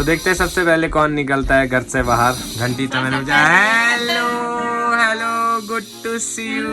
तो देखते हैं सबसे पहले कौन निकलता है घर से बाहर। घंटी तो मैंने बजाया। Hello hello, good to see you.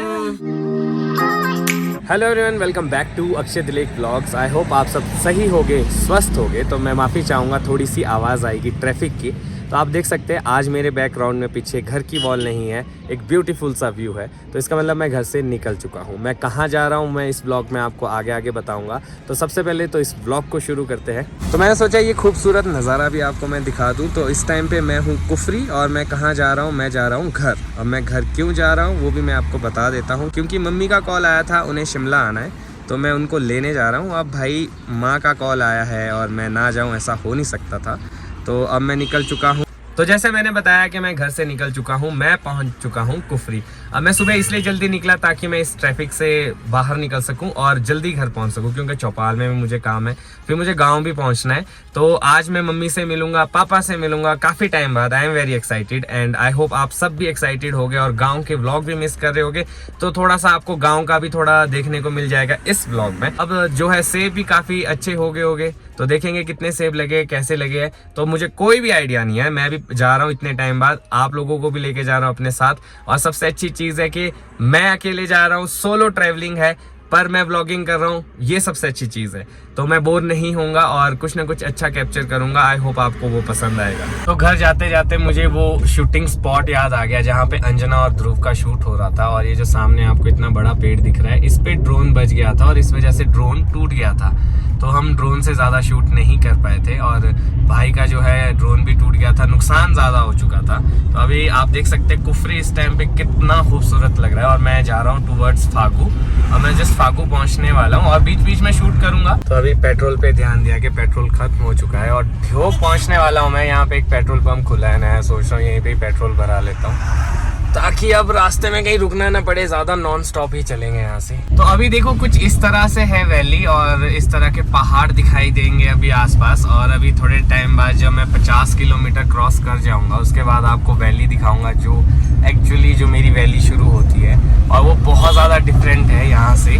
Hello everyone, welcome back to Akshay Dilekh blogs. I hope आप सब सही होगे, स्वस्थ होगे। तो मैं माफ़ी चाहूँगा, थोड़ी सी आवाज़ आएगी ट्रैफिक की। तो आप देख सकते हैं आज मेरे बैकग्राउंड में पीछे घर की वॉल नहीं है, एक ब्यूटीफुल सा व्यू है। तो इसका मतलब मैं घर से निकल चुका हूँ। मैं कहाँ जा रहा हूँ मैं इस ब्लॉग में आपको आगे आगे बताऊँगा। तो सबसे पहले तो इस ब्लॉग को शुरू करते हैं। तो मैंने सोचा ये खूबसूरत नज़ारा भी आपको मैं दिखा दूँ। तो इस टाइम पे मैं हूँ कुफरी और मैं कहाँ जा रहा हूँ, मैं जा रहा हूँ घर। और मैं घर क्यों जा रहा हूँ वो भी मैं आपको बता देता हूँ। क्योंकि मम्मी का कॉल आया था, उन्हें शिमला आना है, तो मैं उनको लेने जा रहा हूँ। अब भाई माँ का कॉल आया है और मैं ना जाऊँ ऐसा हो नहीं सकता था। तो अब मैं निकल चुका हूँ। तो जैसे मैंने बताया कि मैं घर से निकल चुका हूँ, मैं पहुँच चुका हूँ कुफरी। अब मैं सुबह इसलिए जल्दी निकला ताकि मैं इस ट्रैफिक से बाहर निकल सकूँ और जल्दी घर पहुँच सकूँ, क्योंकि चौपाल में भी मुझे काम है, फिर मुझे गांव भी पहुँचना है। तो आज मैं मम्मी से मिलूंगा, पापा से मिलूंगा काफ़ी टाइम बाद। I am very excited and I hope आप सब भी एक्साइटेड होगे और गाँव के व्लॉग भी मिस कर रहे होगे। तो थोड़ा सा आपको गाँव का भी थोड़ा देखने को मिल जाएगा इस व्लॉग में। अब जो है सेब भी काफ़ी अच्छे हो गए होंगे, तो देखेंगे कितने सेब लगे, कैसे लगे हैं। तो मुझे कोई भी आइडिया नहीं है, मैं भी जा रहा हूँ इतने टाइम बाद, आप लोगों को भी लेके जा रहा हूँ अपने साथ। और सबसे अच्छी चीज़ है कि मैं अकेले जा रहा हूँ, सोलो ट्रैवलिंग है, पर मैं व्लॉगिंग कर रहा हूँ, ये सबसे अच्छी चीज़ है। तो मैं बोर नहीं होऊंगा और कुछ ना कुछ अच्छा कैप्चर करूंगा। आई होप आपको वो पसंद आएगा। तो घर जाते जाते मुझे वो शूटिंग स्पॉट याद आ गया जहाँ पे अंजना और ध्रुव का शूट हो रहा था। और ये जो सामने आपको इतना बड़ा पेड़ दिख रहा है, इस पे ड्रोन बच गया था और इस वजह से ड्रोन टूट गया था। तो हम ड्रोन से ज़्यादा शूट नहीं कर पाए थे और भाई का जो है ड्रोन भी टूट गया था, नुकसान ज़्यादा हो चुका था। तो अभी आप देख सकते हैं कुफरी इस टाइम पे कितना खूबसूरत लग रहा है। और मैं जा रहा हूँ टूवर्ड्स फागू और मैं जस्ट फागू पहुँचने वाला हूँ और बीच बीच में शूट करूँगा। तो अभी पेट्रोल पे ध्यान दिया कि पेट्रोल खत्म हो चुका है और ढो पहुँचने वाला हूँ मैं। यहाँ पे एक पेट्रोल पंप खुला है नया, सोच रहा हूँ यहीं पे पेट्रोल भरा लेता हूँ ताकि अब रास्ते में कहीं रुकना ना पड़े, ज़्यादा नॉन स्टॉप ही चलेंगे यहाँ से। तो अभी देखो कुछ इस तरह से है वैली और इस तरह के पहाड़ दिखाई देंगे अभी आसपास। और अभी थोड़े टाइम बाद जब मैं 50 किलोमीटर क्रॉस कर जाऊँगा उसके बाद आपको वैली दिखाऊँगा, जो एक्चुअली जो मेरी वैली शुरू होती है और वो बहुत ज़्यादा डिफरेंट है यहाँ से।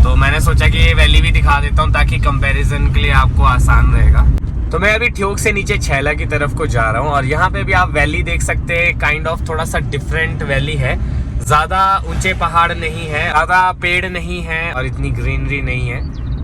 तो मैंने सोचा कि ये वैली भी दिखा देता हूँ ताकि कंपैरिजन के लिए आपको आसान रहेगा। तो मैं अभी ठियोग से नीचे छैला की तरफ को जा रहा हूँ और यहाँ पे भी आप वैली देख सकते हैं। काइंड ऑफ थोड़ा सा डिफरेंट वैली है, ज़्यादा ऊंचे पहाड़ नहीं है, ज़्यादा पेड़ नहीं है और इतनी ग्रीनरी नहीं है।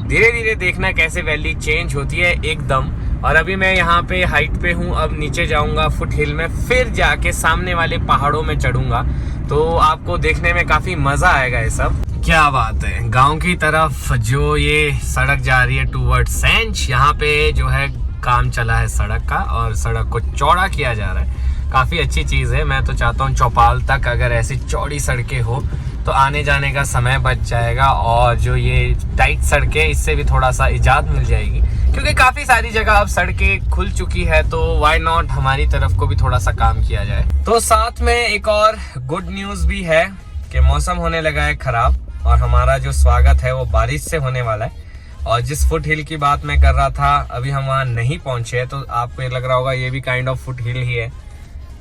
धीरे धीरे देखना कैसे वैली चेंज होती है एकदम। और अभी मैं यहाँ पे हाइट पे हूँ, अब नीचे जाऊँगा फुट हिल में, फिर जाके सामने वाले पहाड़ों में चढ़ूँगा। तो आपको देखने में काफ़ी मज़ा आएगा ये सब। क्या बात है, गांव की तरफ जो ये सड़क जा रही है टूवर्ड सेंच, यहाँ पे जो है काम चला है सड़क का और सड़क को चौड़ा किया जा रहा है। काफ़ी अच्छी चीज़ है। मैं तो चाहता हूँ चौपाल तक अगर ऐसी चौड़ी सड़कें हो तो आने जाने का समय बच जाएगा और जो ये टाइट सड़कें इससे भी थोड़ा सा इजाज़त मिल जाएगी, क्योंकि काफ़ी सारी जगह अब सड़कें खुल चुकी है। तो वाई नॉट हमारी तरफ को भी थोड़ा सा काम किया जाए। तो साथ में एक और गुड न्यूज़ भी है कि मौसम होने लगा है ख़राब और हमारा जो स्वागत है वो बारिश से होने वाला है। और जिस फुट हिल की बात मैं कर रहा था अभी हम वहाँ नहीं पहुँचे हैं, तो आपको ये लग रहा होगा ये भी काइंड ऑफ फुट हिल ही है,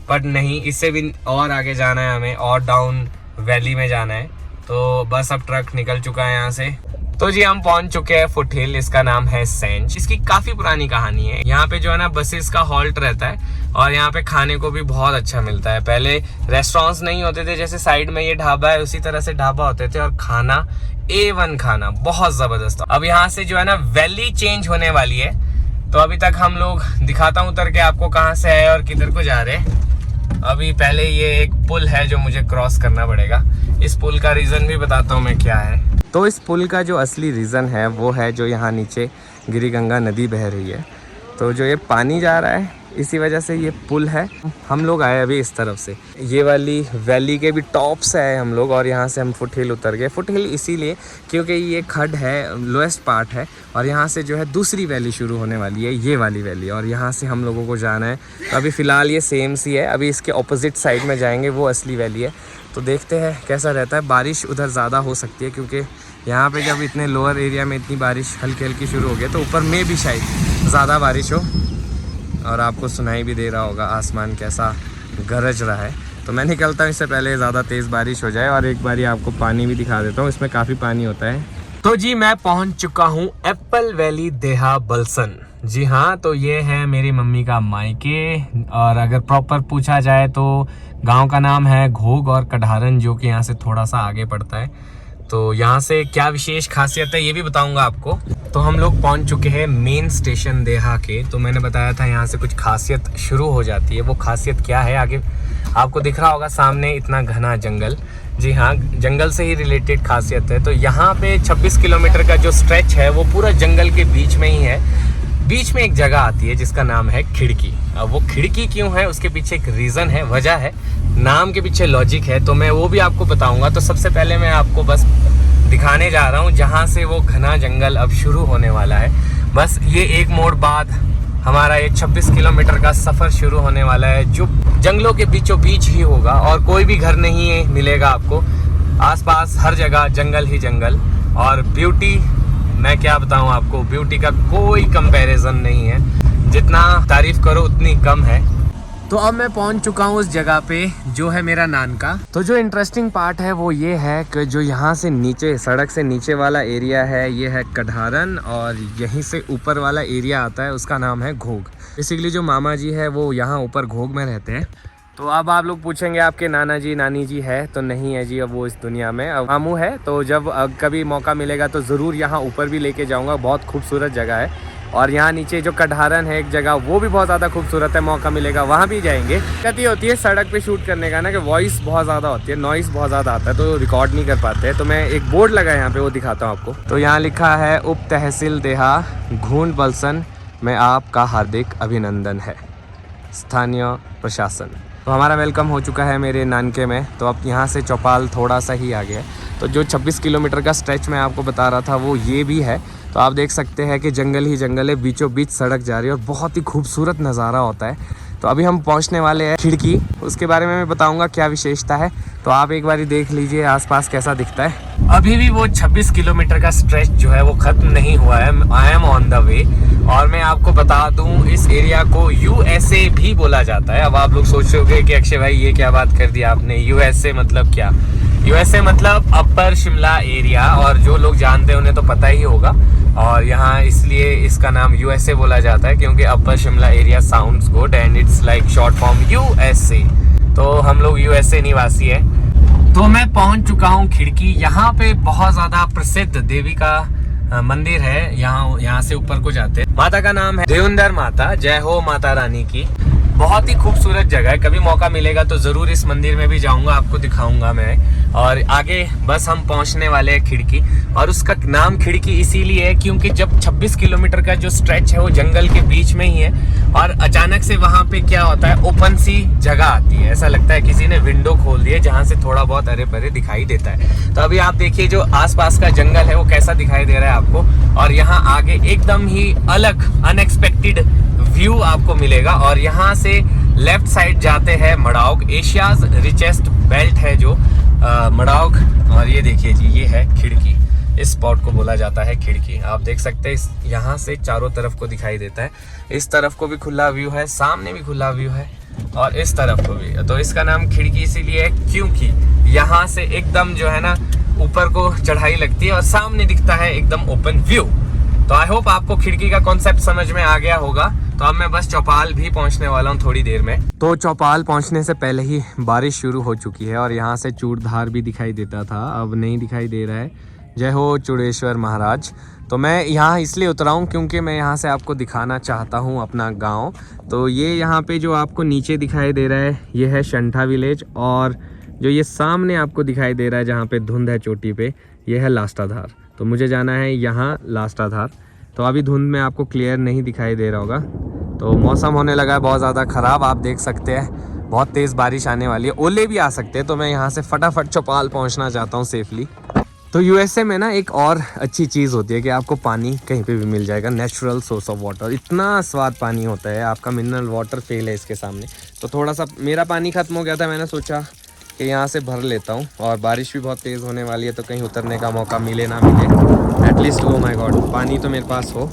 बट नहीं, इससे भी और आगे जाना है हमें और डाउन वैली में जाना है। तो बस अब ट्रक निकल चुका है यहाँ से। तो जी हम पहुंच चुके हैं फुट हिल, इसका नाम है सेंच। इसकी काफ़ी पुरानी कहानी है। यहाँ पे जो है ना बसेस का हॉल्ट रहता है और यहाँ पे खाने को भी बहुत अच्छा मिलता है। पहले रेस्टोरेंट्स नहीं होते थे, जैसे साइड में ये ढाबा है उसी तरह से ढाबा होते थे और खाना A1 खाना बहुत ज़बरदस्त। अब यहाँ से जो है ना वैली चेंज होने वाली है। तो अभी तक हम लोग दिखाता हूँ उतर के आपको कहाँ से आए और किधर को जा रहे हैं। अभी पहले ये एक पुल है जो मुझे क्रॉस करना पड़ेगा। इस पुल का रीज़न भी बताता हूँ मैं क्या है। तो इस पुल का जो असली रीज़न है वो है जो यहाँ नीचे गिरिगंगा नदी बह रही है, तो जो ये पानी जा रहा है इसी वजह से ये पुल है। हम लोग आए अभी इस तरफ से, ये वाली वैली के भी टॉप से आए हम लोग और यहाँ से हम फुट हिल उतर गए। फुट हिल इसीलिए क्योंकि ये खड्ड है, लोएस्ट पार्ट है और यहाँ से जो है दूसरी वैली शुरू होने वाली है, ये वाली वैली, और यहाँ से हम लोगों को जाना है। तो अभी फ़िलहाल ये सेम सी है, अभी इसके ऑपोजिट साइड में जाएंगे, वो असली वैली है। तो देखते हैं कैसा रहता है। बारिश उधर ज़्यादा हो सकती है क्योंकि यहाँ पे जब इतने लोअर एरिया में इतनी बारिश हल्की हल्की शुरू हो गई तो ऊपर में भी शायद ज़्यादा बारिश हो। और आपको सुनाई भी दे रहा होगा आसमान कैसा गरज रहा है। तो मैं निकलता हूँ इससे पहले ज़्यादा तेज़ बारिश हो जाए। और एक बारी आपको पानी भी दिखा देता हूँ, इसमें काफ़ी पानी होता है। तो जी मैं पहुँच चुका हूँ एप्पल वैली देहा बलसन। जी हाँ, तो ये है मेरी मम्मी का मायके। और अगर प्रॉपर पूछा जाए तो गांव का नाम है घोग और कढ़ारन, जो कि यहाँ से थोड़ा सा आगे पड़ता है। तो यहाँ से क्या विशेष खासियत है ये भी बताऊंगा आपको। तो हम लोग पहुँच चुके हैं मेन स्टेशन देहा के। तो मैंने बताया था यहाँ से कुछ खासियत शुरू हो जाती है। वो खासियत क्या है आगे आपको दिख रहा होगा सामने, इतना घना जंगल। जी हाँ, जंगल से ही रिलेटेड खासियत है। तो यहाँ पे 26 किलोमीटर का जो स्ट्रेच है वो पूरा जंगल के बीच में ही है। बीच में एक जगह आती है जिसका नाम है खिड़की। अब वो खिड़की क्यों है उसके पीछे एक रीज़न है, वजह है, नाम के पीछे लॉजिक है। तो मैं वो भी आपको बताऊंगा। तो सबसे पहले मैं आपको बस दिखाने जा रहा हूँ जहाँ से वो घना जंगल अब शुरू होने वाला है। बस ये एक मोड़ बाद हमारा ये 26 किलोमीटर का सफ़र शुरू होने वाला है, जो जंगलों के बीचों बीच ही होगा और कोई भी घर नहीं मिलेगा आपको। आसपास हर जगह जंगल ही जंगल। और ब्यूटी, मैं क्या बताऊं आपको, ब्यूटी का कोई कंपैरिजन नहीं है। जितना तारीफ करो उतनी कम है। तो अब मैं पहुंच चुका हूं उस जगह पे जो है मेरा नानका। तो जो इंटरेस्टिंग पार्ट है वो ये है कि जो यहाँ से नीचे, सड़क से नीचे वाला एरिया है ये है कढ़ारन, और यहीं से ऊपर वाला एरिया आता है उसका नाम है घोग। बेसिकली जो मामा जी है वो यहाँ ऊपर घोग में रहते हैं। तो अब आप लोग पूछेंगे आपके नाना जी नानी जी है, तो नहीं है जी, अब वो इस दुनिया में, अब मामू है। तो जब कभी मौका मिलेगा तो ज़रूर यहाँ ऊपर भी लेके जाऊँगा। बहुत खूबसूरत जगह है। और यहाँ नीचे जो कढ़ारन है एक जगह, वो भी बहुत ज़्यादा खूबसूरत है। मौका मिलेगा वहाँ भी जाएंगे। दिक्कत ये होती है सड़क पे शूट करने का ना कि वॉइस बहुत ज़्यादा होती है, नॉइस बहुत ज़्यादा आता है, तो रिकॉर्ड नहीं कर पाते हैं। तो मैं एक बोर्ड लगा है यहाँ पे, वो दिखाता हूँ आपको। तो यहाँ लिखा है उप तहसील देहा घूंड बलसन में आपका हार्दिक अभिनंदन है, स्थानीय प्रशासन। तो हमारा वेलकम हो चुका है मेरे नानके में। तो अब यहाँ से चौपाल थोड़ा सा ही आगे है। तो जो 26 किलोमीटर का स्ट्रेच मैं आपको बता रहा था वो ये भी है। तो आप देख सकते हैं कि जंगल ही जंगल है, बीचों बीच सड़क जा रही है और बहुत ही खूबसूरत नज़ारा होता है। तो अभी हम पहुंचने वाले हैं खिड़की, उसके बारे में मैं बताऊंगा क्या विशेषता है। तो आप एक बार देख लीजिए आसपास कैसा दिखता है। अभी भी वो 26 किलोमीटर का स्ट्रेच जो है वो ख़त्म नहीं हुआ है। I am on the way. और मैं आपको बता दूं इस एरिया को USA भी बोला जाता है। अब आप लोग सोच रहे होंगे कि अक्षय भाई ये क्या बात कर दी आपने, USA मतलब क्या? USA मतलब अपर शिमला एरिया, और जो लोग जानते हैं उन्हें तो पता ही होगा। और यहाँ इसलिए इसका नाम USA बोला जाता है क्योंकि upper Shimla area sounds good and it's like short form USA। तो हम लोग USA निवासी है। तो मैं पहुंच चुका हूँ खिड़की। यहाँ पे बहुत ज़्यादा प्रसिद्ध देवी का मंदिर है। यहाँ से ऊपर को जाते हैं। माता का नाम है देवुंदर माता, जय हो माता रानी की। बहुत ही खूबसूरत जगह है। कभी मौका मिलेगा तो ज़रूर इस मंदिर में भी जाऊंगा, आपको दिखाऊंगा मैं। और आगे बस हम पहुंचने वाले हैं खिड़की। और उसका नाम खिड़की इसीलिए है क्योंकि जब 26 किलोमीटर का जो स्ट्रेच है वो जंगल के बीच में ही है, और अचानक से वहाँ पे क्या होता है, ओपन सी जगह आती है। ऐसा लगता है किसी ने विंडो खोल दी है जहाँ से थोड़ा बहुत अरे परे दिखाई देता है। तो अभी आप देखिए जो आसपास का जंगल है वो कैसा दिखाई दे रहा है आपको। और यहाँ आगे एकदम ही अलग अनएक्सपेक्टेड व्यू आपको मिलेगा। और यहाँ से लेफ्ट साइड जाते हैं मड़ाउक, एशियाज रिचेस्ट बेल्ट है जो मड़ाउक। और ये देखिए जी, ये है खिड़की। इस स्पॉट को बोला जाता है खिड़की। आप देख सकते हैं यहाँ से चारों तरफ को दिखाई देता है। इस तरफ को भी खुला व्यू है, सामने भी खुला व्यू है, और इस तरफ को भी। तो इसका नाम खिड़की इसीलिए है क्योंकि यहाँ से एकदम जो है ना ऊपर को चढ़ाई लगती है और सामने दिखता है एकदम ओपन व्यू। तो आई होप आपको खिड़की का कॉन्सेप्ट समझ में आ गया होगा। तो अब मैं बस चौपाल भी पहुंचने वाला हूं थोड़ी देर में। तो चौपाल पहुंचने से पहले ही बारिश शुरू हो चुकी है और यहाँ से चूड़धार भी दिखाई देता था, अब नहीं दिखाई दे रहा है। जय हो चूड़ेश्वर महाराज। तो मैं यहाँ इसलिए उतरा हूँ क्योंकि मैं यहाँ से आपको दिखाना चाहता हूँ अपना गाँव। तो ये यहाँ पे जो आपको नीचे दिखाई दे रहा है ये है शंठा विलेज, और जो ये सामने आपको दिखाई दे रहा है जहाँ पे धुंध है चोटी पे, ये है लास्टाधार। तो मुझे जाना है यहाँ लास्टाधार। तो अभी धुंध में आपको क्लियर नहीं दिखाई दे रहा होगा। तो मौसम होने लगा है बहुत ज़्यादा ख़राब, आप देख सकते हैं बहुत तेज़ बारिश आने वाली है, ओले भी आ सकते हैं। तो मैं यहाँ से फटाफट चौपाल पहुँचना चाहता हूँ सेफली। तो USA में ना एक और अच्छी चीज़ होती है कि आपको पानी कहीं पे भी मिल जाएगा, नेचुरल सोर्स ऑफ वाटर। इतना स्वाद पानी होता है, आपका मिनरल वाटर फेल है इसके सामने। तो थोड़ा सा मेरा पानी ख़त्म हो गया था, मैंने सोचा कि यहाँ से भर लेता हूँ। और बारिश भी बहुत तेज़ होने वाली है तो कहीं उतरने का मौका मिले ना मिले, एटलीस्ट ओ माय गॉड पानी तो मेरे पास हो।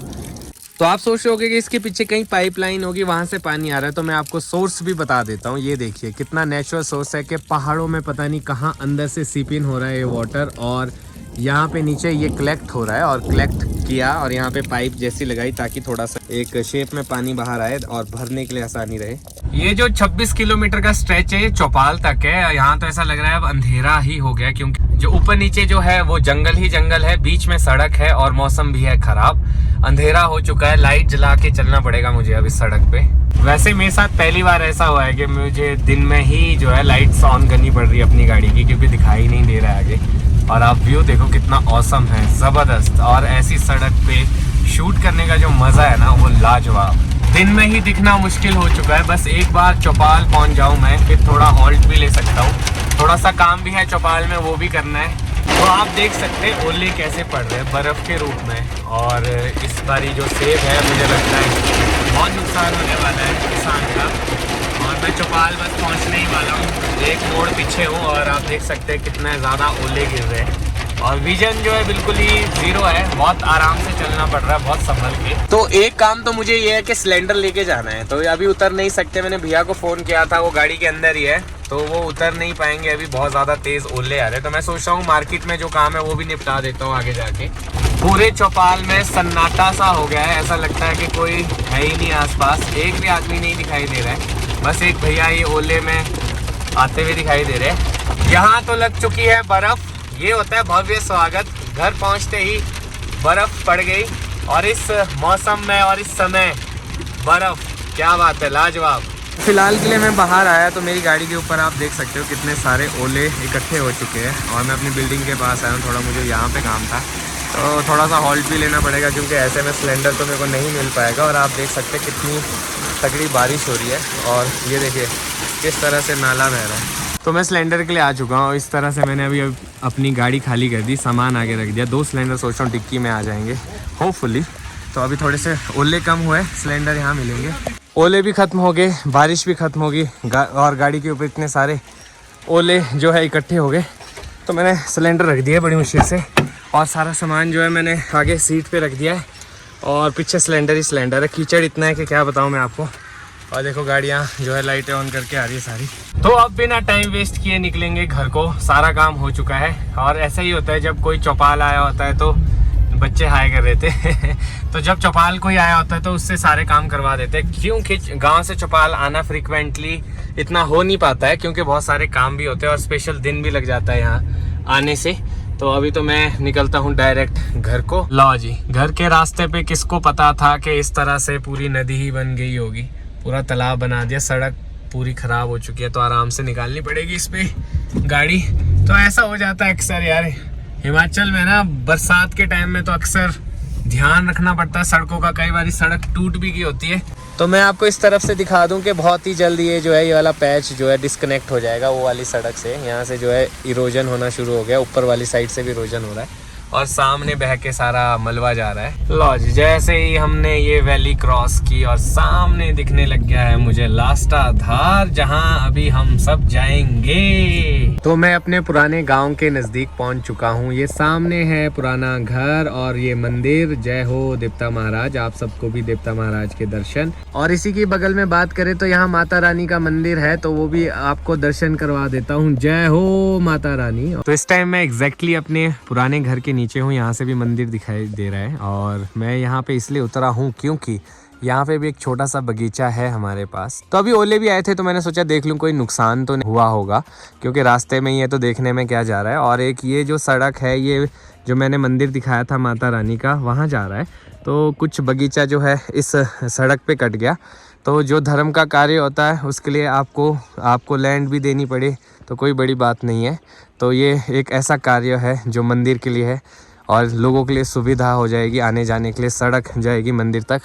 तो आप सोच रहे होगे कि इसके पीछे कहीं पाइपलाइन होगी, वहाँ से पानी आ रहा है। तो मैं आपको सोर्स भी बता देता हूँ। ये देखिए कितना नेचुरल सोर्स है कि पहाड़ों में पता नहीं कहाँ अंदर से सीप इन हो रहा है ये वाटर, और यहाँ पे नीचे ये कलेक्ट हो रहा है और कलेक्ट किया और यहाँ पे पाइप जैसी लगाई ताकि थोड़ा सा एक शेप में पानी बाहर आए और भरने के लिए आसानी रहे। ये जो 26 किलोमीटर का स्ट्रेच है ये चौपाल तक है। यहाँ तो ऐसा लग रहा है अब अंधेरा ही हो गया, क्योंकि जो ऊपर नीचे जो है वो जंगल ही जंगल है, बीच में सड़क है और मौसम भी है खराब। अंधेरा हो चुका है, लाइट जला के चलना पड़ेगा मुझे अब इस सड़क पे। वैसे मेरे साथ पहली बार ऐसा हुआ है कि मुझे दिन में ही जो है लाइट्स ऑन करनी पड़ रही है अपनी गाड़ी की, क्योंकि दिखाई नहीं दे रहा है आगे। और आप व्यू देखो कितना औसम है, ज़बरदस्त। और ऐसी सड़क पे शूट करने का जो मज़ा है ना वो लाजवाब। दिन में ही दिखना मुश्किल हो चुका है। बस एक बार चौपाल पहुंच जाऊं मैं, फिर थोड़ा हॉल्ट भी ले सकता हूं। थोड़ा सा काम भी है चौपाल में, वो भी करना है। तो आप देख सकते हैं ओले कैसे पड़ रहे हैं बर्फ़ के रूप में। और इस बारी जो सेब है मुझे लगता है बहुत नुकसान होने वाला है किसान का। और मैं चौपाल बस पहुंचने ही वाला हूं, एक मोड़ पीछे हूं और आप देख सकते हैं कितने ज़्यादा ओले गिर रहे हैं। और विजन जो है बिल्कुल ही जीरो है, बहुत आराम से चलना पड़ रहा है, बहुत संभल के। तो एक काम तो मुझे ये है कि सिलेंडर लेके जाना है, तो अभी उतर नहीं सकते। मैंने भैया को फ़ोन किया था, वो गाड़ी के अंदर ही है, तो वो उतर नहीं पाएंगे अभी, बहुत ज़्यादा तेज़ ओले आ रहे हैं। तो मैं सोच रहा हूँ मार्केट में जो काम है वो भी निपटा देता हूँ आगे जाके। पूरे चौपाल में सन्नाटा सा हो गया है, ऐसा लगता है कि कोई है ही नहीं आसपास, एक भी आदमी नहीं दिखाई दे रहा है। बस एक भैया ये ओले में आते हुए दिखाई दे रहे हैं। यहाँ तो लग चुकी है बर्फ़, ये होता है भव्य स्वागत। घर पहुँचते ही बर्फ़ पड़ गई और इस मौसम में और इस समय बर्फ़, क्या बात है, लाजवाब। फिलहाल के लिए मैं बाहर आया तो मेरी गाड़ी के ऊपर आप देख सकते हो कितने सारे ओले इकट्ठे हो चुके हैं। और मैं अपनी बिल्डिंग के पास आया हूँ, थोड़ा मुझे यहाँ पे काम था तो थोड़ा सा हॉल्ट भी लेना पड़ेगा, क्योंकि ऐसे में सिलेंडर तो मेरे को नहीं मिल पाएगा। और आप देख सकते हैं कितनी तगड़ी बारिश हो रही है और ये देखिए किस तरह से नाला बह रहा है। तो मैं सिलेंडर के लिए आ चुका हूँ। इस तरह से मैंने अभी अपनी गाड़ी खाली कर दी, सामान आगे रख दिया। 2 सिलेंडर सोच रहा हूँ डिक्की में आ जाएंगे होपफुली। तो अभी थोड़े से ओले कम हुए, सिलेंडर यहाँ मिलेंगे। ओले भी ख़त्म हो गए, बारिश भी ख़त्म होगी और गाड़ी के ऊपर इतने सारे ओले जो है इकट्ठे हो गए। तो मैंने सिलेंडर रख दिया बड़ी मुश्किल से और सारा सामान जो है मैंने आगे सीट पे रख दिया है और पीछे सिलेंडर ही सिलेंडर है। कीचड़ इतना है कि क्या बताऊँ मैं आपको। और देखो गाड़ियाँ जो है लाइटें ऑन करके आ रही है सारी। तो अब बिना टाइम वेस्ट किए निकलेंगे घर को, सारा काम हो चुका है। और ऐसा ही होता है जब कोई चौपाल आया होता है तो बच्चे हाय कर रहे थे तो जब चौपाल कोई आया होता है तो उससे सारे काम करवा देते हैं, क्योंकि गांव से चौपाल आना फ्रिक्वेंटली इतना हो नहीं पाता है, क्योंकि बहुत सारे काम भी होते हैं और स्पेशल दिन भी लग जाता है यहाँ आने से। तो अभी तो मैं निकलता हूँ डायरेक्ट घर को। लो जी, घर के रास्ते पे किसको पता था कि इस तरह से पूरी नदी ही बन गई होगी, पूरा तालाब बना दिया। सड़क पूरी ख़राब हो चुकी है तो आराम से निकालनी पड़ेगी इस पे गाड़ी। तो ऐसा हो जाता है अक्सर यार, हिमाचल में ना बरसात के टाइम में तो अक्सर ध्यान रखना पड़ता है सड़कों का। कई बार सड़क टूट भी की होती है। तो मैं आपको इस तरफ से दिखा दूं कि बहुत ही जल्द ये जो है ये वाला पैच जो है डिस्कनेक्ट हो जाएगा वो वाली सड़क से। यहाँ से जो है इरोजन होना शुरू हो गया, ऊपर वाली साइड से भी इरोजन हो रहा है और सामने बह के सारा मलबा जा रहा है। लो जी, जैसे ही हमने ये वैली क्रॉस की और सामने दिखने लग गया है मुझे लास्टा धार, जहां अभी हम सब जाएंगे। तो मैं अपने पुराने गांव के नजदीक पहुंच चुका हूं। ये सामने है पुराना घर और ये मंदिर। जय हो देवता महाराज, आप सबको भी देवता महाराज के दर्शन। और इसी की बगल में बात करें तो यहाँ माता रानी का मंदिर है, तो वो भी आपको दर्शन करवा देता हूँ। जय हो माता रानी। तो इस टाइम मैं एग्जैक्टली अपने पुराने घर के नीचे हूँ, यहाँ से भी मंदिर दिखाई दे रहा है। और मैं यहाँ पे इसलिए उतरा हूँ क्योंकि यहाँ पे भी एक छोटा सा बगीचा है हमारे पास। तो अभी ओले भी आए थे तो मैंने सोचा देख लूँ कोई नुकसान तो नहीं हुआ होगा, क्योंकि रास्ते में ही है तो देखने में क्या जा रहा है। और एक ये जो सड़क है, ये जो मैंने मंदिर दिखाया था माता रानी का, वहाँ जा रहा है। तो कुछ बगीचा जो है इस सड़क पे कट गया। तो जो धर्म का कार्य होता है उसके लिए आपको लैंड भी देनी पड़े तो कोई बड़ी बात नहीं है। तो ये एक ऐसा कार्य है जो मंदिर के लिए है और लोगों के लिए सुविधा हो जाएगी, आने जाने के लिए सड़क जाएगी मंदिर तक।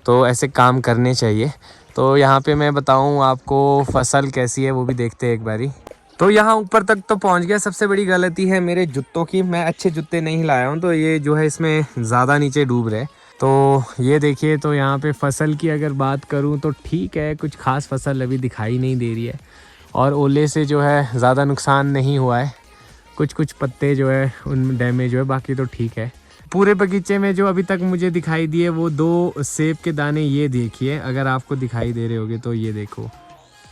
तो ऐसे काम करने चाहिए। तो यहाँ पे मैं बताऊँ आपको फसल कैसी है वो भी देखते हैं एक बारी। तो यहाँ ऊपर तक तो पहुँच गया। सबसे बड़ी गलती है मेरे जूतों की, मैं अच्छे जूते नहीं लाया हूँ तो ये जो है इसमें ज़्यादा नीचे डूब रहे। तो ये देखिए, तो यहाँ पे फसल की अगर बात करूँ तो ठीक है, कुछ खास फसल अभी दिखाई नहीं दे रही है और ओले से जो है ज़्यादा नुकसान नहीं हुआ है। कुछ पत्ते जो है उनमें डैमेज हुए, बाकी तो ठीक है। पूरे बगीचे में जो अभी तक मुझे दिखाई दिए वो 2 सेब के दाने, ये देखिए अगर आपको दिखाई दे रहे होंगे तो ये देखो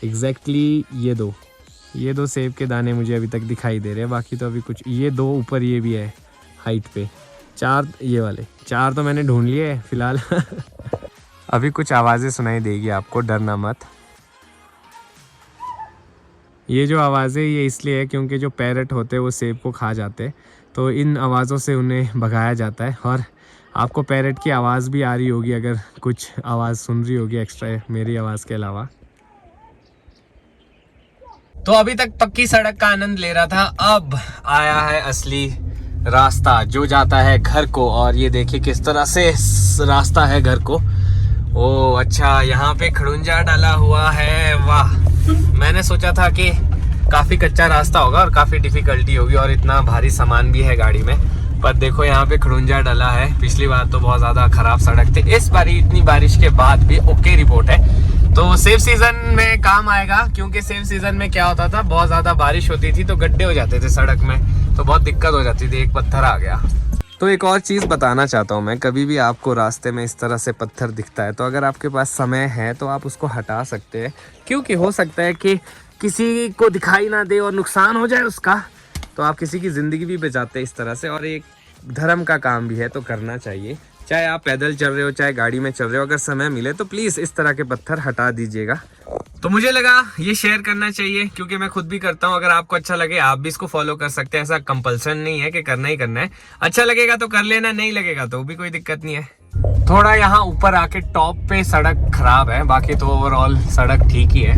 एग्जैक्टली ये दो सेब के दाने मुझे अभी तक दिखाई दे रहे हैं। बाकी तो अभी कुछ, ये 2 ऊपर ये भी है हाइट पे। 4 ये वाले 4 तो मैंने ढूंढ लिए फिलहाल। अभी कुछ आवाज़ें सुनाई देगी आपको, डरना मत। ये जो आवाज़ें ये इसलिए है क्योंकि जो पैरट होते हैं वो सेब को खा जाते हैं, तो इन आवाज़ों से उन्हें भगाया जाता है। और आपको पैरट की आवाज़ भी आ रही होगी अगर कुछ आवाज़ सुन रही होगी एक्स्ट्रा मेरी आवाज़ के अलावा। तो अभी तक पक्की सड़क का आनंद ले रहा था, अब आया है असली रास्ता जो जाता है घर को। और ये देखिए किस तरह से रास्ता है घर को। ओ अच्छा, यहाँ पे खड़ूंजा डाला हुआ है, वाह। मैंने सोचा था कि काफ़ी कच्चा रास्ता होगा और काफ़ी डिफ़िकल्टी होगी और इतना भारी सामान भी है गाड़ी में, पर देखो यहाँ पे खड़ूंजा डाला है। पिछली बार तो बहुत ज़्यादा ख़राब सड़क थी, इस बार इतनी बारिश के बाद भी ओके रिपोर्ट है। तो सेफ सीज़न में काम आएगा, क्योंकि सेफ सीज़न में क्या होता था, बहुत ज़्यादा बारिश होती थी तो गड्ढे हो जाते थे सड़क में, तो बहुत दिक्कत हो जाती थी, एक पत्थर आ गया। तो एक और चीज़ बताना चाहता हूँ मैं, कभी भी आपको रास्ते में इस तरह से पत्थर दिखता है तो अगर आपके पास समय है तो आप उसको हटा सकते हैं, क्योंकि हो सकता है कि किसी को दिखाई ना दे और नुकसान हो जाए उसका, तो आप किसी की ज़िंदगी भी बचाते हैं इस तरह से। और एक धर्म का काम भी है तो करना चाहिए, चाहे आप पैदल चल रहे हो चाहे गाड़ी में चल रहे हो, अगर समय मिले तो प्लीज़ इस तरह के पत्थर हटा दीजिएगा। तो मुझे लगा ये शेयर करना चाहिए क्योंकि मैं खुद भी करता हूँ। अगर आपको अच्छा लगे आप भी इसको फॉलो कर सकते हैं, ऐसा कंपल्सन नहीं है कि करना ही करना है। अच्छा लगेगा तो कर लेना, नहीं लगेगा तो भी कोई दिक्कत नहीं है। थोड़ा यहाँ ऊपर आके टॉप पे सड़क खराब है, बाकी तो ओवरऑल सड़क ठीक ही है,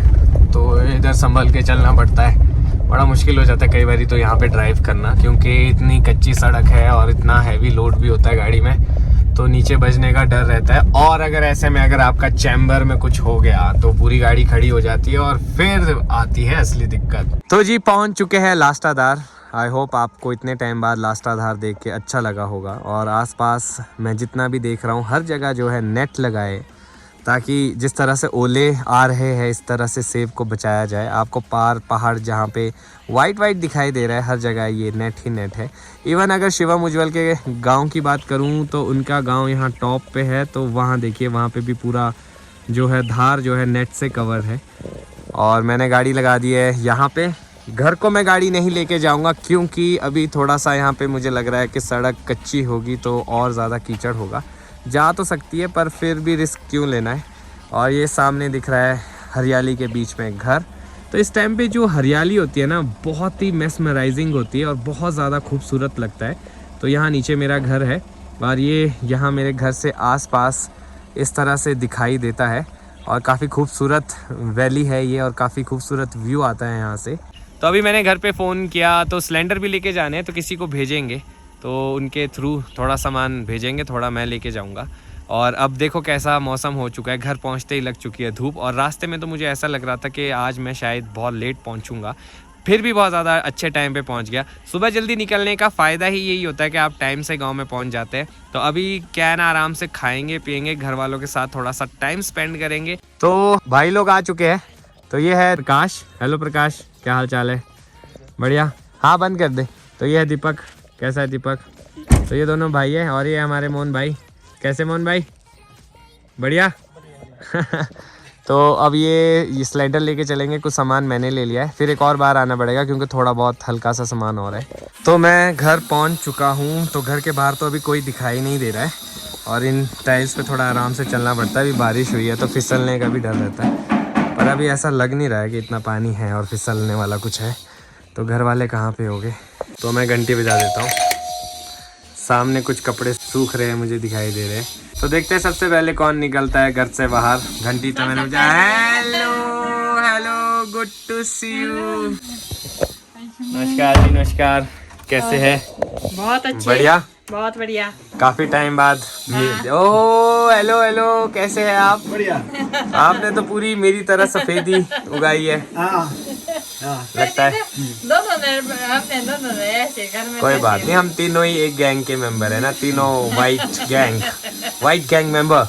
तो इधर संभल के चलना पड़ता है। बड़ा मुश्किल हो जाता है कई बार तो यहाँ पे ड्राइव करना, क्योंकि इतनी कच्ची सड़क है और इतना हैवी लोड भी होता है गाड़ी में, तो नीचे बजने का डर रहता है। और अगर ऐसे में अगर आपका चैम्बर में कुछ हो गया तो पूरी गाड़ी खड़ी हो जाती है और फिर आती है असली दिक्कत। तो जी पहुंच चुके हैं लास्टाधार। आई होप आपको इतने टाइम बाद लास्टाधार देख के अच्छा लगा होगा। और आसपास मैं जितना भी देख रहा हूँ हर जगह जो है नेट लगाए, ताकि जिस तरह से ओले आ रहे हैं इस तरह से सेब को बचाया जाए। आपको पहाड़ जहाँ पे वाइट दिखाई दे रहा है हर जगह ये नेट ही नेट है। इवन अगर शिवम उज्ज्वल के गांव की बात करूं तो उनका गांव यहाँ टॉप पे है, तो वहाँ देखिए वहाँ पे भी पूरा जो है धार जो है नेट से कवर है। और मैंने गाड़ी लगा दी है यहाँ पे। घर को मैं गाड़ी नहीं लेके जाऊँगा क्योंकि अभी थोड़ा सा यहाँ पे मुझे लग रहा है कि सड़क कच्ची होगी तो और ज़्यादा कीचड़ होगा। जा तो सकती है पर फिर भी रिस्क क्यों लेना है। और ये सामने दिख रहा है हरियाली के बीच में घर। तो इस टाइम पे जो हरियाली होती है ना बहुत ही मेस्मराइजिंग होती है और बहुत ज़्यादा खूबसूरत लगता है। तो यहाँ नीचे मेरा घर है और ये यहाँ मेरे घर से आसपास इस तरह से दिखाई देता है और काफ़ी खूबसूरत वैली है ये और काफ़ी खूबसूरत व्यू आता है यहाँ से। तो अभी मैंने घर पे फ़ोन किया तो सिलेंडर भी लेके जाने हैं, तो किसी को भेजेंगे तो उनके थ्रू थोड़ा सामान भेजेंगे, थोड़ा मैं लेके जाऊंगा। और अब देखो कैसा मौसम हो चुका है, घर पहुंचते ही लग चुकी है धूप। और रास्ते में तो मुझे ऐसा लग रहा था कि आज मैं शायद बहुत लेट पहुंचूंगा, फिर भी बहुत ज़्यादा अच्छे टाइम पे पहुंच गया। सुबह जल्दी निकलने का फ़ायदा ही यही होता है कि आप टाइम से गांव में पहुंच जाते हैं। तो अभी क्या है ना, आराम से खाएंगे पियेंगे, घर वालों के साथ थोड़ा सा टाइम स्पेंड करेंगे। तो भाई लोग आ चुके हैं। तो ये है प्रकाश। हेलो प्रकाश, क्या हाल चाल है? बढ़िया। हाँ बंद कर दे। तो ये है दीपक। कैसा है दीपक? तो ये दोनों भाई है और ये हमारे मोहन भाई। कैसे मोहन भाई? बढ़िया। तो अब ये स्लाइडर लेके चलेंगे, कुछ सामान मैंने ले लिया है, फिर एक और बार आना पड़ेगा क्योंकि थोड़ा बहुत हल्का सा सामान और है। तो मैं घर पहुंच चुका हूं। तो घर के बाहर तो अभी कोई दिखाई नहीं दे रहा है और इन टाइल्स पे थोड़ा आराम से चलना पड़ता है। अभी बारिश हुई है तो फिसलने का भी डर रहता है, पर अभी ऐसा लग नहीं रहा है कि इतना पानी है और फिसलने वाला कुछ है। तो घर वाले कहाँ पे हो गए? तो मैं घंटी बजा देता हूँ। सामने कुछ कपड़े सूख रहे हैं, मुझे दिखाई दे रहे हैं। तो देखते हैं सबसे पहले कौन निकलता है घर से बाहर। घंटी तो मैंने बजाया। Hello good to see you. नमस्कार जी, नमस्कार। कैसे है? बहुत अच्छे। बढ़िया, बहुत बढ़िया। काफी टाइम बाद। ओह हेलो हेलो, कैसे हैं आप? बढ़िया। आपने तो पूरी मेरी तरह सफेदी उगाई है। लगता है दोनों ने ऐसे घर में। कोई बात नहीं, हम तीनों ही एक गैंग के मेंबर है ना, तीनों वाइट गैंग मेंबर।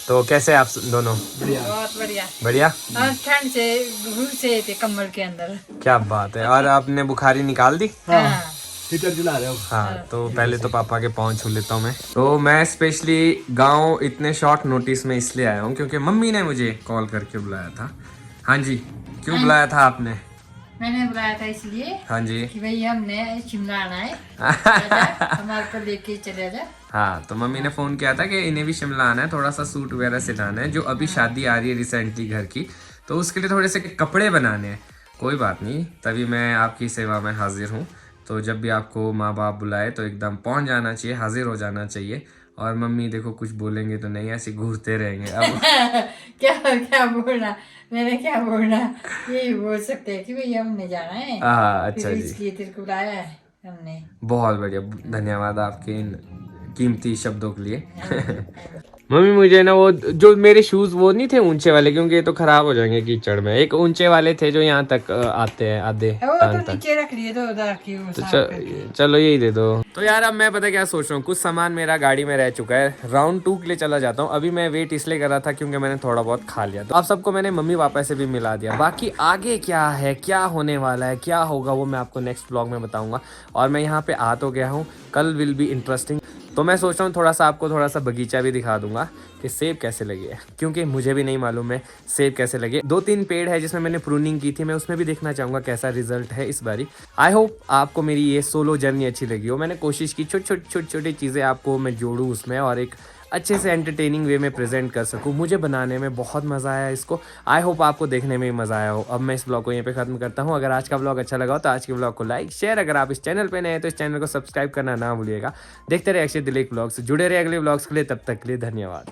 तो कैसे आप दोनों? बहुत बढ़िया। बढ़िया। और ठंड से घुस से थे कम्बल के अंदर। क्या बात है। और आपने बुखारी निकाल दी? हाँ। हीटर जला रहे हो? हाँ। तो पहले तो पापा के पाँव छू लेता हूँ मैं। तो मैं स्पेशली गांव इतने शॉर्ट नोटिस में इसलिए आया हूँ क्योंकि मम्मी ने मुझे कॉल करके बुलाया था। हाँ जी, क्यों बुलाया था आपने? मैंने बुलाया था इसलिए हाँ जी। कि भाई हमने शिमला आना है, हमारे को लेके चले जा। हाँ, तो मम्मी ने फोन किया था कि इन्हें भी शिमला आना है, थोड़ा सा सूट वगैरह सिलाना है, जो अभी शादी आ रही है रिसेंटली घर की, तो उसके लिए थोड़े से कपड़े बनाने हैं। कोई बात नहीं, तभी मैं आपकी सेवा में हाजिर हूँ। तो जब भी आपको माँ बाप बुलाए तो एकदम पहुँच जाना चाहिए, हाजिर हो जाना चाहिए। और मम्मी देखो कुछ बोलेंगे तो नहीं, ऐसे घूरते रहेंगे अब। क्या क्या बोलना, मैंने क्या बोलना, यही बोल सकते हैं कि भाई हमने जाना है, हाँ, अच्छा फिर जी, इसलिए तेरे को बुलाया है हमने। बहुत बढ़िया, धन्यवाद आपके इन कीमती शब्दों के लिए। मम्मी मुझे ना वो जो मेरे शूज वो नहीं थे ऊंचे वाले, क्योंकि ये तो खराब हो जाएंगे कीचड़ में, एक ऊंचे वाले थे जो यहाँ तक आते हैं, आधे वो कान तो तक। नीचे रख लिए तो उधर की वो तो साफ करके। चलो यही दे दो। तो यार अब मैं पता क्या सोच रहा हूँ, कुछ सामान मेरा गाड़ी में रह चुका है, राउंड 2 के लिए चला जाता हूँ। अभी मैं वेट इसलिए कर रहा था क्योंकि मैंने थोड़ा बहुत खा लिया, तो आप सबको मैंने मम्मी पापा से भी मिला दिया। बाकी आगे क्या है, क्या होने वाला है, क्या होगा, वो मैं आपको नेक्स्ट व्लॉग में बताऊंगा। और मैं यहाँ पे आ तो गया हूँ, कल विल बी इंटरेस्टिंग। तो मैं सोच रहा हूँ थोड़ा सा आपको थोड़ा सा बगीचा भी दिखा दूंगा कि सेब कैसे लगे, क्योंकि मुझे भी नहीं मालूम है सेब कैसे लगे। 2-3 पेड़ है जिसमें मैंने प्रूनिंग की थी, मैं उसमें भी देखना चाहूँगा कैसा रिजल्ट है इस बारी। आई होप आपको मेरी ये सोलो जर्नी अच्छी लगी हो। मैंने कोशिश की छोटी छोटी चीज़ें आपको मैं जोड़ूँ उसमें और एक अच्छे से एंटरटेनिंग वे में प्रेजेंट कर सकूं। मुझे बनाने में बहुत मज़ा आया इसको, आई होप आपको देखने में भी मज़ा आया हो। अब मैं इस ब्लॉग को यहीं पे ख़त्म करता हूं। अगर आज का ब्लॉग अच्छा लगा हो तो आज के ब्लॉग को लाइक शेयर, अगर आप इस चैनल पे नए हैं तो इस चैनल को सब्सक्राइब करना ना भूलिएगा। देखते रहे अक्षय दिलेख ब्लॉग्स, जुड़े रहे अगले ब्लॉग्स के लिए, तब तक के लिए धन्यवाद।